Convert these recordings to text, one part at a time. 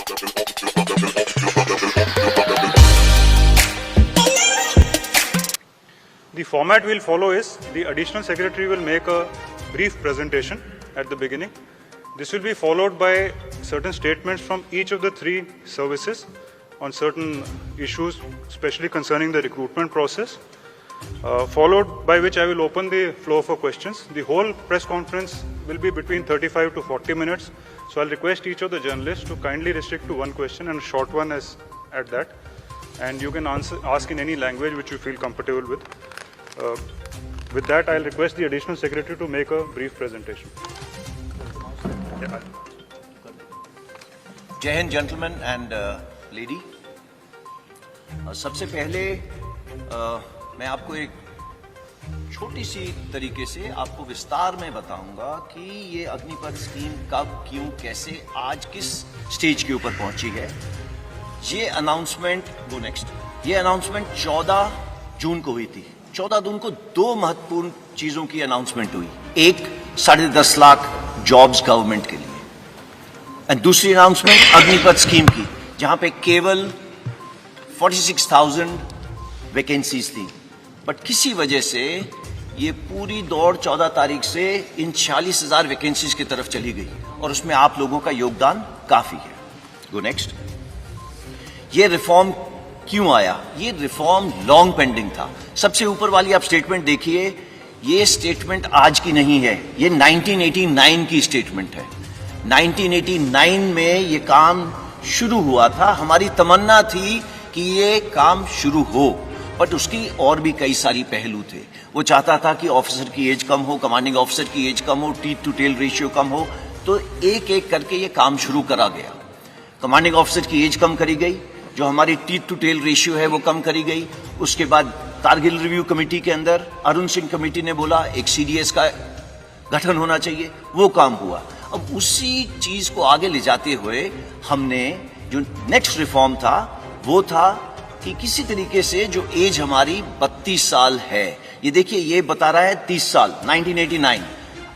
The format we'll follow is the additional secretary will make a brief presentation at the beginning. This will be followed by certain statements from each of the three services on certain issues, especially concerning the recruitment process, followed by which I will open the floor for questions. The whole press conference will be between 35 to 40 minutes. So I'll request each of the journalists to kindly restrict to one question and a short one as at that. And you can ask in any language which you feel comfortable with. With that, I'll request the additional secretary to make a brief presentation. जय Hind gentleman and lady. सबसे पहले मैं आपको एक छोटी सी तरीके से आपको विस्तार में बताऊंगा कि ये अग्निपथ स्कीम कब, क्यों, कैसे, आज किस स्टेज के ऊपर पहुंची है। ये अनाउंसमेंट ये अनाउंसमेंट 14 जून को हुई थी। 14 जून को दो महत्वपूर्ण चीजों की अनाउंसमेंट हुई। एक 10.5 लाख जॉब्स गवर्नमेंट के लिए, और दूसरी अनाउंसमेंट अग्निपथ स्कीम की, जहां पे केवल 46,000 वैकेंसीज थी। बट किसी वजह से ये पूरी दौड़ 14 तारीख से इन 46,000 वैकेंसीज की तरफ चली गई, और उसमें आप लोगों का योगदान काफी है। Go next. ये रिफॉर्म क्यों आया? ये रिफॉर्म लॉन्ग पेंडिंग था। सबसे ऊपर वाली आप स्टेटमेंट देखिए, ये स्टेटमेंट आज की नहीं है, ये 1989 की स्टेटमेंट है। 1989 में ये काम शुरू हुआ था। हमारी तमन्ना थी कि ये काम शुरू हो, बट उसकी और भी कई सारी पहलू थे। वो चाहता था कि ऑफिसर की एज कम हो, कमांडिंग ऑफिसर की एज कम हो, टीथ टू टेल रेशियो कम हो, तो एक एक करके ये काम शुरू करा गया। कमांडिंग ऑफिसर की एज कम करी गई, जो हमारी टीथ टू टेल रेशियो है वो कम करी गई। उसके बाद कारगिल रिव्यू कमेटी के अंदर अरुण सिंह कमेटी ने बोला एक सीडीएस का गठन होना चाहिए, वो काम हुआ। अब उसी चीज को आगे ले जाते हुए हमने जो नेक्स्ट रिफॉर्म था वो था कि किसी तरीके से जो एज हमारी 32 साल है, ये देखिए ये बता रहा है 30 साल 1989,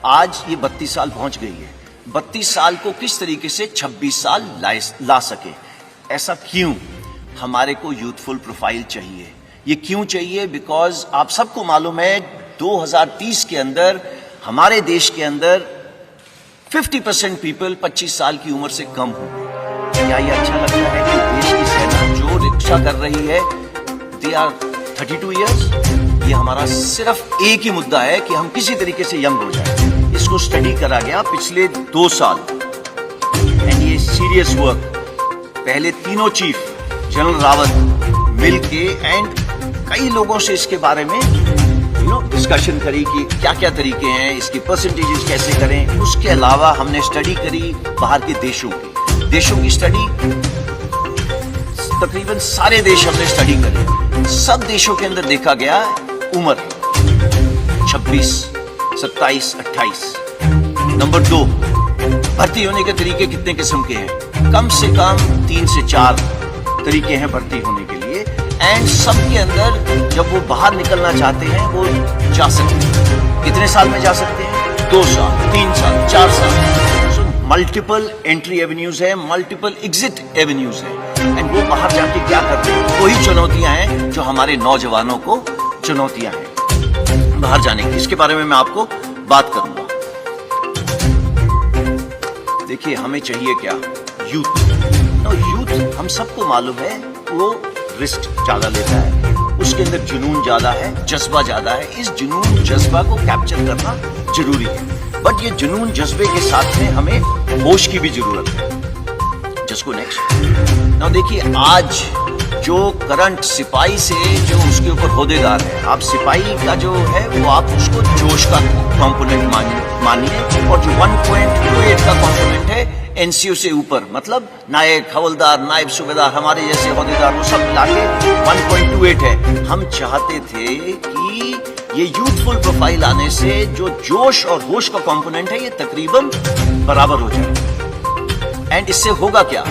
आज ये 32 साल पहुंच गई है। 32 साल को किस तरीके से 26 साल ला सके। ऐसा क्यों? हमारे को यूथफुल प्रोफाइल चाहिए। ये क्यों चाहिए? बिकॉज आप सबको मालूम है 2030 के अंदर हमारे देश के अंदर 50% पीपल 25 साल की उम्र से कम हो। क्या ये अच्छा लगता है कि देश की सेना जो रिक्शा कर रही है दे आर 32 ईयर्स? ये हमारा सिर्फ एक ही मुद्दा है कि हम किसी तरीके से यंग हो जाए। इसको स्टडी करा गया पिछले 2 साल, एंड ये सीरियस वर्क। पहले तीनों चीफ जनरल रावत मिल के एंड कई लोगों से इसके बारे में डिस्कशन करी कि क्या क्या तरीके हैं, इसकी परसेंटेजेस कैसे करें। उसके अलावा हमने स्टडी करी बाहर के देशों की स्टडी। तकरीबन सारे देश हमने स्टडी करे। सब देशों के अंदर देखा गया उम्र 26, 27, 28। नंबर 2, भर्ती होने के तरीके कितने किस्म के हैं? कम से कम 3 से 4 तरीके हैं भर्ती होने के लिए। एंड सबके अंदर जब वो बाहर निकलना चाहते हैं वो जा सकते हैं। कितने साल में जा सकते हैं? 2 साल, 3 साल, 4 साल। सो मल्टीपल एंट्री एवेन्यूज है, मल्टीपल एग्जिट एवेन्यूज है। एंड वो बाहर जाके क्या करते हैं? वही चुनौतियां हैं जो हमारे नौजवानों को चुनौतियां हैं बाहर जाने की। इसके बारे में मैं आपको बात करूंगा। देखिए हमें चाहिए क्या? यूथ। यूथ हम सबको मालूम है वो रिस्क ज्यादा लेता है, उसके अंदर जुनून ज्यादा है, जज्बा ज्यादा है। इस जुनून जज्बा को कैप्चर करना जरूरी है, बट ये जुनून जज्बे के साथ में हमें होश की भी जरूरत है। Just go next. नाउ देखिए आज जो करंट सिपाही से जो उसके ऊपर होदेदार है, आप सिपाही का जो है वो आप उसको जोश का कंपोनेंट मानिए, और जो 1.28 का कंपोनेंट है एनसीओ से ऊपर, मतलब नायक, हवलदार, नायब सूबेदार, हमारे जैसे होदेदार, वो सब मिला के 1.28 है। हम चाहते थे कि ये यूथफुल प्रोफाइल आने से जो जोश और होश का कंपोनेंट है ये तकरीबन बराबर हो जाए। एंड इससे होगा क्या?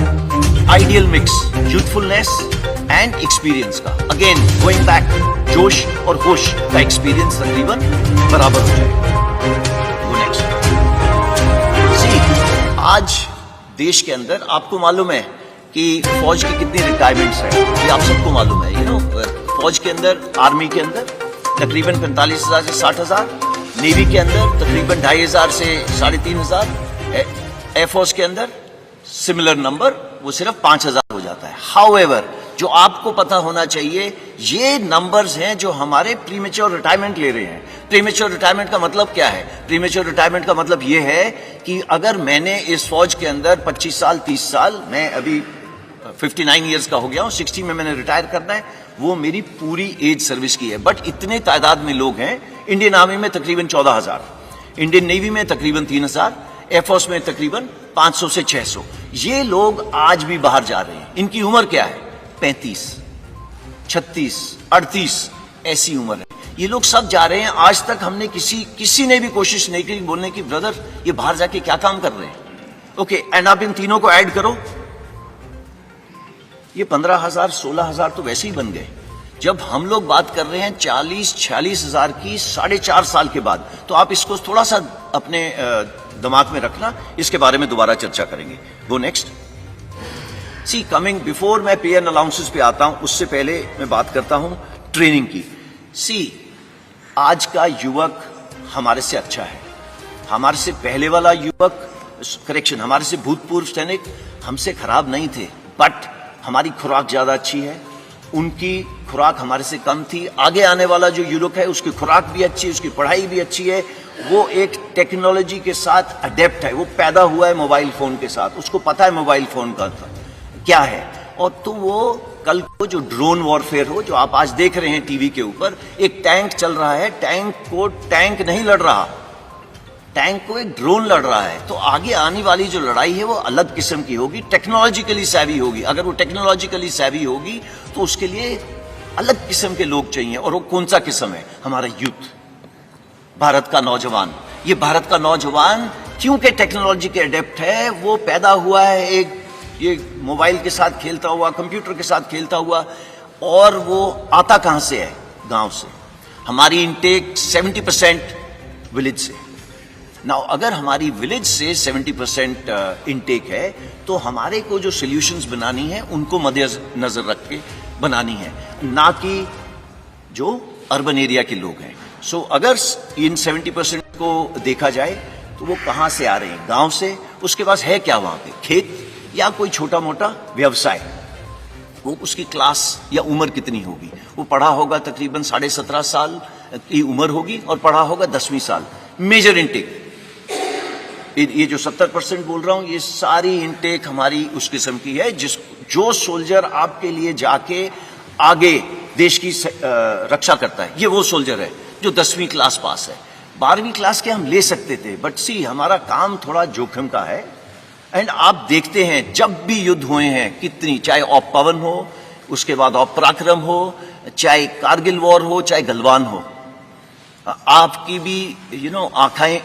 Ideal mix youthfulness and experience का। अगेन गोइंग बैक, जोश और होश का एक्सपीरियंस तकरीबन बराबर हो जाए। नेक्स्ट। आज देश के अंदर आपको मालूम है कि फौज की कितनी रिटायरमेंट्स है, ये आप सबको मालूम है। फौज के अंदर, आर्मी के अंदर तकरीबन 45,000 से 60,000, नेवी के अंदर तकरीबन 2,500 से 3,500, एयरफोर्स के अंदर सिमिलर नंबर, वो सिर्फ 5,000 हो जाता है। हाउएवर, जो आपको पता होना चाहिए, ये नंबर्स हैं जो हमारे प्रीमेच्योर रिटायरमेंट ले रहे हैं। प्रीमेच्योर रिटायरमेंट का मतलब क्या है? प्रीमेच्योर रिटायरमेंट का मतलब ये है कि अगर मैंने इस फौज के अंदर 25 साल, 30 साल, मैं अभी 59 ईयर्स का हो गया हूं, 60 में मैंने रिटायर करना है, वो मेरी पूरी एज सर्विस की है। बट इतने तादाद में लोग हैं, इंडियन आर्मी में तकरीबन 14,000, इंडियन नेवी में तकरीबन 3,000, एयरफोर्स में तकरीबन 500 से 600। ये लोग आज भी बाहर जा रहे हैं। इनकी उम्र क्या है? 35, 36, 38 ऐसी उम्र है। ये लोग सब जा रहे हैं। आज तक हमने किसी ने भी कोशिश नहीं की बोलने की, ब्रदर ये बाहर जाके क्या काम कर रहे हैं। ओके, एंड आप इन तीनों को ऐड करो, ये 15,000, 16,000 तो वैसे ही बन गए। जब हम लोग बात कर रहे हैं 40-46 हजार की 4.5 साल के बाद, तो आप इसको थोड़ा सा अपने दिमाग में रखना, इसके बारे में दोबारा चर्चा करेंगे। Go next. See coming, before मैं पे एंड अलाउंसेस पे आता हूं, उससे पहले मैं बात करता हूं ट्रेनिंग की। सी, आज का युवक हमारे से अच्छा है। हमारे से पहले वाला युवक, करेक्शन, हमारे से भूतपूर्व सैनिक हमसे खराब नहीं थे, बट हमारी खुराक ज्यादा अच्छी है, उनकी खुराक हमारे से कम थी। आगे आने वाला जो युवक है, उसकी खुराक भी अच्छी है, उसकी पढ़ाई भी अच्छी है, वो एक टेक्नोलॉजी के साथ अडेप्ट है, वो पैदा हुआ है मोबाइल फोन के साथ, उसको पता है मोबाइल फोन का क्या है। और तो वो कल को जो ड्रोन वॉरफेयर हो, जो आप आज देख रहे हैं टीवी के ऊपर, एक टैंक चल रहा है, टैंक को टैंक नहीं लड़ रहा, टैंक को एक ड्रोन लड़ रहा है। तो आगे आने वाली जो लड़ाई है वो अलग किस्म की होगी, टेक्नोलॉजिकली सैवी होगी। अगर वो टेक्नोलॉजिकली सैवी होगी तो उसके लिए अलग किस्म के लोग चाहिए। और वो कौन सा किस्म है? हमारा यूथ, भारत का नौजवान। ये भारत का नौजवान क्योंकि टेक्नोलॉजी के अडेप्ट है, वो पैदा हुआ है एक ये मोबाइल के साथ खेलता हुआ, कंप्यूटर के साथ खेलता हुआ, और वो आता कहां से है? गांव से। हमारी इनटेक 70% विलेज से। नाउ अगर हमारी विलेज से 70% इनटेक है, तो हमारे को जो सॉल्यूशंस बनानी है उनको मद्देनजर रख के बनानी है, ना कि जो अर्बन एरिया के लोग हैं। सो अगर इन 70% को देखा जाए तो वो कहां से आ रहे हैं? गांव से। उसके पास है क्या वहां पे? खेत या कोई छोटा मोटा व्यवसाय। वो उसकी क्लास या उम्र कितनी होगी? वो पढ़ा होगा तकरीबन 17.5 साल की उम्र होगी और पढ़ा होगा 10वीं साल। मेजर इनटेक, ये जो 70% बोल रहा हूं, ये सारी इनटेक हमारी उस किस्म की है जो सोल्जर आपके लिए जाके आगे देश की रक्षा करता है, ये वो सोल्जर है जो 10वीं क्लास पास है। 12वीं क्लास के हम ले सकते थे, बट सी हमारा काम थोड़ा जोखिम का है। एंड आप देखते हैं जब भी युद्ध हुए हैं कितनी, चाहे ऑप पवन हो, उसके बाद ऑप पराक्रम हो, चाहे कारगिल वॉर हो, चाहे गलवान हो, आपकी भी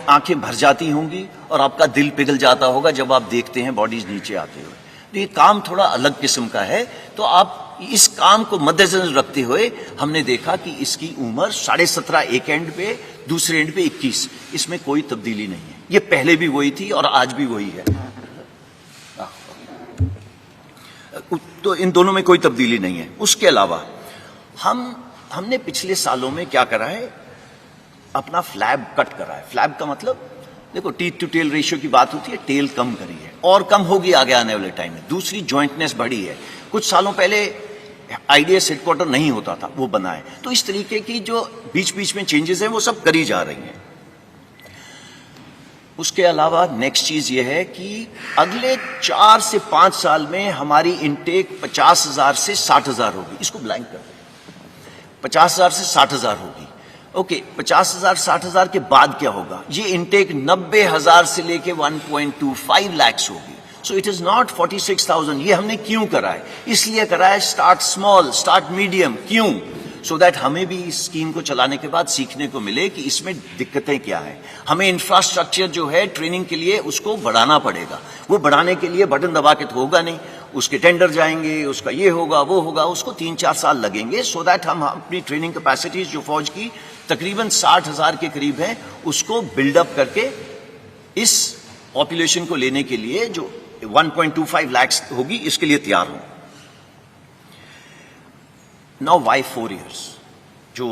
आंखें भर जाती होंगी और आपका दिल पिघल जाता होगा जब आप देखते हैं बॉडीज नीचे आते हुए। तो ये काम थोड़ा अलग किस्म का है। तो आप इस काम को मद्देनजर रखते हुए हमने देखा कि इसकी उम्र 17.5 एक एंड पे, दूसरे एंड पे 21। इसमें कोई तब्दीली नहीं है। ये पहले भी वही थी और आज भी वही है। तो इन दोनों में कोई तब्दीली नहीं है। उसके अलावा हमने पिछले सालों में क्या करा है? अपना फ्लैब कट करा है। फ्लैब का मतलब, देखो टीथ टू टेल रेशियो की बात होती है, टेल कम करी है और कम होगी आगे आने वाले टाइम में। दूसरी, जॉइंटनेस बढ़ी है। कुछ सालों पहले आईडीएस हेडक्वार्टर नहीं होता था, वो बना है। तो इस तरीके की जो बीच बीच में चेंजेस हैं वो सब करी जा रही हैं। उसके अलावा नेक्स्ट चीज ये है कि अगले 4 से 5 साल में हमारी इनटेक 50,000 से 60,000 होगी। इसको ब्लैंक कर दें, 50,000 से 60,000 होगी। ओके, 50,000 60,000 के बाद क्या होगा? ये इनटेक 90,000 से लेके 1.25 लाख होगी। So it is not 46,000। ये हमने क्यों करा है? इसलिए करा है स्टार्ट स्मॉल, स्टार्ट मीडियम। क्यों? सो दैट हमें भी इस स्कीम को चलाने के बाद सीखने को मिले कि इसमें दिक्कतें क्या है। हमें इंफ्रास्ट्रक्चर जो है ट्रेनिंग के लिए उसको बढ़ाना पड़ेगा। वो बढ़ाने के लिए बटन दबा के तो होगा नहीं, उसके टेंडर जाएंगे, उसका ये होगा वो होगा, उसको 3-4 साल लगेंगे। सो दैट हम अपनी ट्रेनिंग कैपेसिटीज जो फौज की तकरीबन 60,000 के करीब है, उसको बिल्डअप करके इस पॉपुलेशन को लेने के लिए जो 1.25 lakhs होगी, इसके लिए तैयार हूं। Now why 4 years? जो